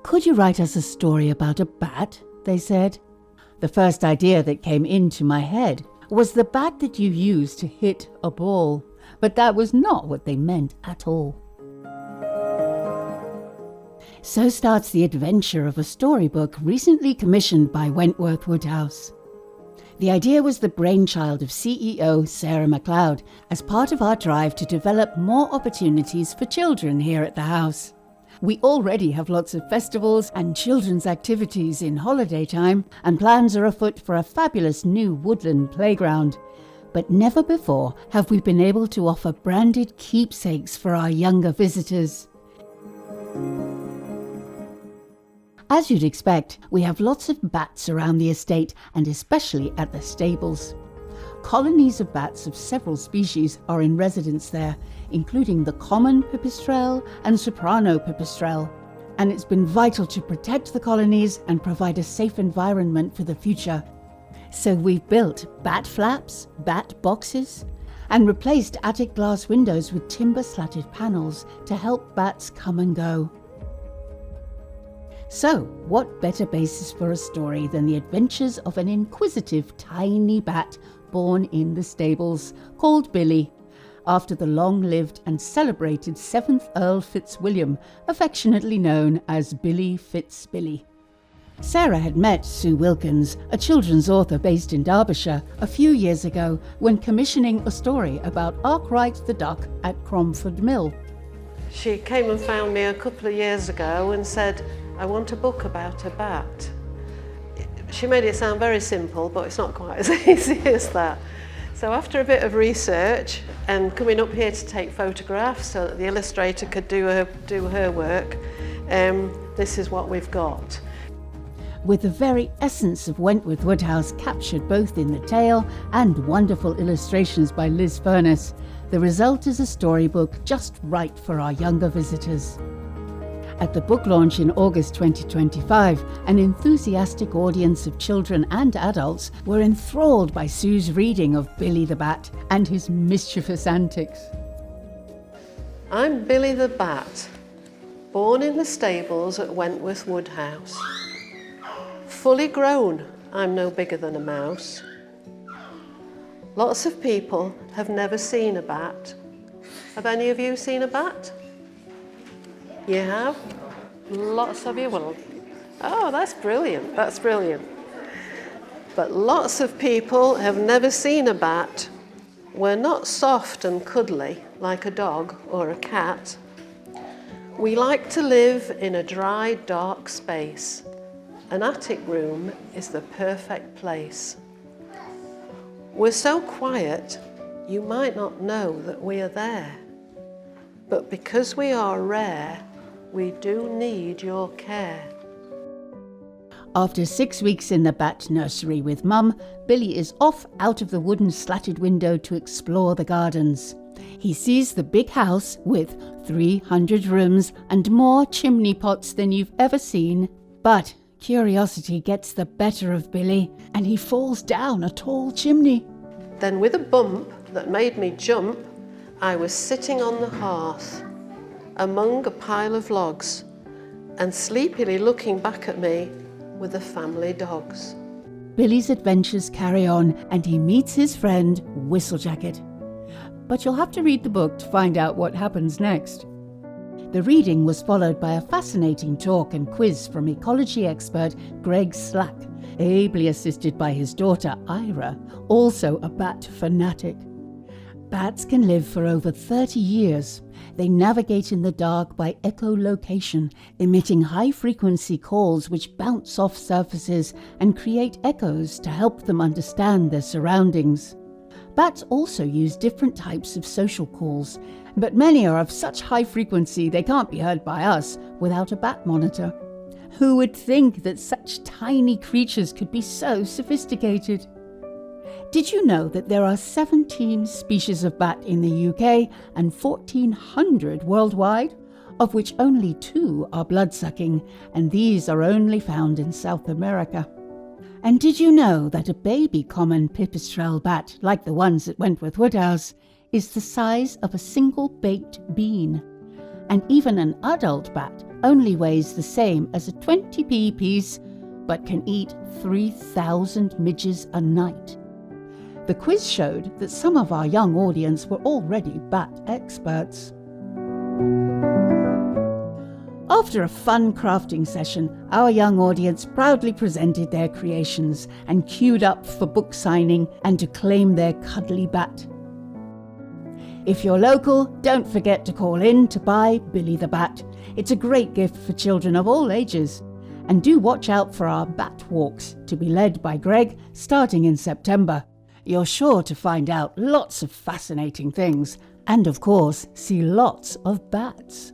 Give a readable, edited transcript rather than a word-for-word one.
"Could you write us a story about a bat?" they said. The first idea that came into my head was the bat that you use to hit a ball, but that was not what they meant at all. So starts the adventure of a storybook recently commissioned by Wentworth Woodhouse. The idea was the brainchild of CEO Sarah MacLeod as part of our drive to develop more opportunities for children here at the house. We already have lots of festivals and children's activities in holiday time, and plans are afoot for a fabulous new woodland playground. But never before have we been able to offer branded keepsakes for our younger visitors. As you'd expect, we have lots of bats around the estate and especially at the stables. Colonies of bats of several species are in residence there, including the common pipistrelle and soprano pipistrelle, and it's been vital to protect the colonies and provide a safe environment for the future. So we've built bat flaps, bat boxes, and replaced attic glass windows with timber slatted panels to help bats come and go. So, what better basis for a story than the adventures of an inquisitive tiny bat born in the stables, called Billy, after the long-lived and celebrated 7th Earl Fitzwilliam, affectionately known as Billy Fitzbilly. Sarah had met Sue Wilkins, a children's author based in Derbyshire, a few years ago when commissioning a story about Arkwright the duck at Cromford Mill. She came and found me a couple of years ago and said, "I want a book about a bat." She made it sound very simple, but it's not quite as easy as that. So after a bit of research and coming up here to take photographs so that the illustrator could do her work, this is what we've got. With the very essence of Wentworth Woodhouse captured both in the tale and wonderful illustrations by Liz Furness, the result is a storybook just right for our younger visitors. At the book launch in August 2025, an enthusiastic audience of children and adults were enthralled by Sue's reading of Billy the Bat and his mischievous antics. I'm Billy the Bat, born in the stables at Wentworth Woodhouse. Fully grown, I'm no bigger than a mouse. Lots of people have never seen a bat. Have any of you seen a bat? You have? Lots of you? Well, oh, that's brilliant, that's brilliant. But lots of people have never seen a bat. We're not soft and cuddly like a dog or a cat. We like to live in a dry, dark space. An attic room is the perfect place. We're so quiet, you might not know that we are there. But because we are rare, we do need your care. After 6 weeks in the bat nursery with Mum, Billy is off out of the wooden slatted window to explore the gardens. He sees the big house with 300 rooms and more chimney pots than you've ever seen. But curiosity gets the better of Billy and he falls down a tall chimney. Then with a bump that made me jump, I was sitting on the hearth among a pile of logs and sleepily looking back at me with the family dogs. Billy's adventures carry on and he meets his friend Whistlejacket. But you'll have to read the book to find out what happens next. The reading was followed by a fascinating talk and quiz from ecology expert Greg Slack, ably assisted by his daughter Ira, also a bat fanatic. Bats can live for over 30 years. They navigate in the dark by echolocation, emitting high-frequency calls which bounce off surfaces and create echoes to help them understand their surroundings. Bats also use different types of social calls, but many are of such high frequency they can't be heard by us without a bat monitor. Who would think that such tiny creatures could be so sophisticated? Did you know that there are 17 species of bat in the UK and 1,400 worldwide, of which only 2 are blood-sucking, and these are only found in South America? And did you know that a baby common pipistrelle bat, like the ones at Wentworth Woodhouse, is the size of a single baked bean? And even an adult bat only weighs the same as a 20p piece, but can eat 3,000 midges a night. The quiz showed that some of our young audience were already bat experts. After a fun crafting session, our young audience proudly presented their creations and queued up for book signing and to claim their cuddly bat. If you're local, don't forget to call in to buy Billy the Bat. It's a great gift for children of all ages. And do watch out for our bat walks, to be led by Greg, starting in September. You're sure to find out lots of fascinating things and, of course, see lots of bats.